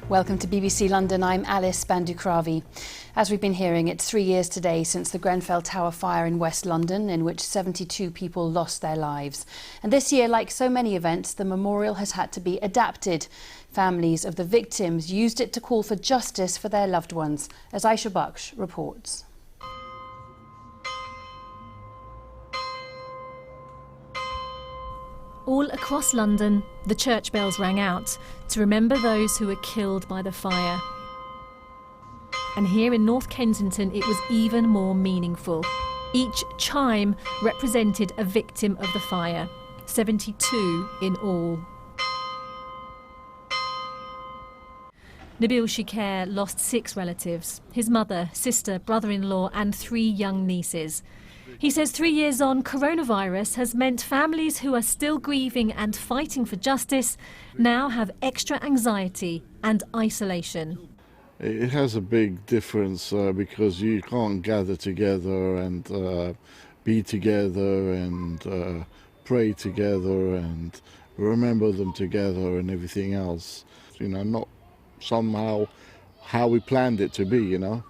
Welcome to BBC London. I'm Alice Bandukravi. As we've been hearing, it's 3 years today since the Grenfell Tower fire in West London, in which 72 people lost their lives. And this year, like so many events, the memorial has had to be adapted. Families of the victims used it to call for justice for their loved ones, as Aisha Baksh reports. All across London, the church bells rang out to remember those who were killed by the fire. And here in North Kensington, it was even more meaningful. Each chime represented a victim of the fire, 72 in all. Nabil Shikair lost 6 relatives, his mother, sister, brother-in-law and 3 young nieces. He says 3 years on, coronavirus has meant families who are still grieving and fighting for justice now have extra anxiety and isolation. It has a big difference because you can't gather together and be together and pray together and remember them together and everything else. You know, not somehow how we planned it to be, you know.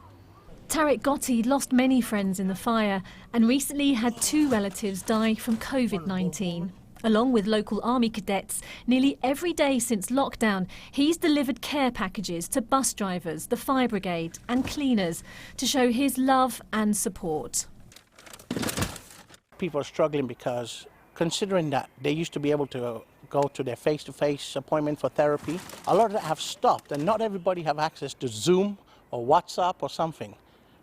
Tariq Gotti lost many friends in the fire and recently had 2 relatives die from COVID-19. Along with local army cadets, nearly every day since lockdown, he's delivered care packages to bus drivers, the fire brigade and cleaners to show his love and support. People are struggling because, considering that they used to be able to go to their face-to-face appointment for therapy, a lot of that have stopped and not everybody have access to Zoom or WhatsApp or something.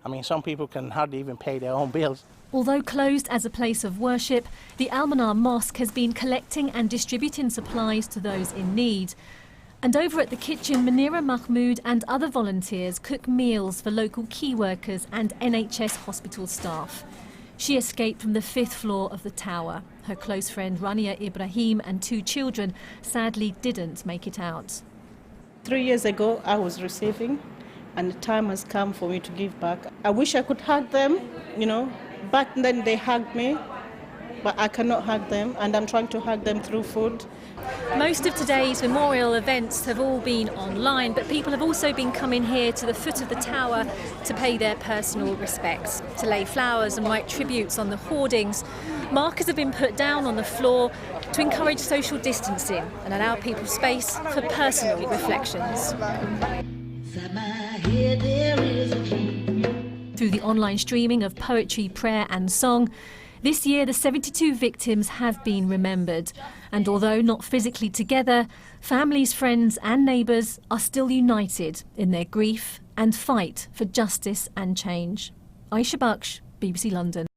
I mean, some people can hardly even pay their own bills. Although closed as a place of worship, the Al-Manar Mosque has been collecting and distributing supplies to those in need. And over at the kitchen, Munira Mahmood and other volunteers cook meals for local key workers and NHS hospital staff. She escaped from the 5th floor of the tower. Her close friend Rania Ibrahim and 2 children sadly didn't make it out. 3 years ago, I was receiving, and the time has come for me to give back. I wish I could hug them, you know. Back then they hugged me, but I cannot hug them, and I'm trying to hug them through food. Most of today's memorial events have all been online, but people have also been coming here to the foot of the tower to pay their personal respects, to lay flowers and write tributes on the hoardings. Markers have been put down on the floor to encourage social distancing and allow people space for personal reflections. Through the online streaming of poetry, prayer and song, this year the 72 victims have been remembered. And although not physically together, families, friends and neighbours are still united in their grief and fight for justice and change. Aisha Baksh, BBC London.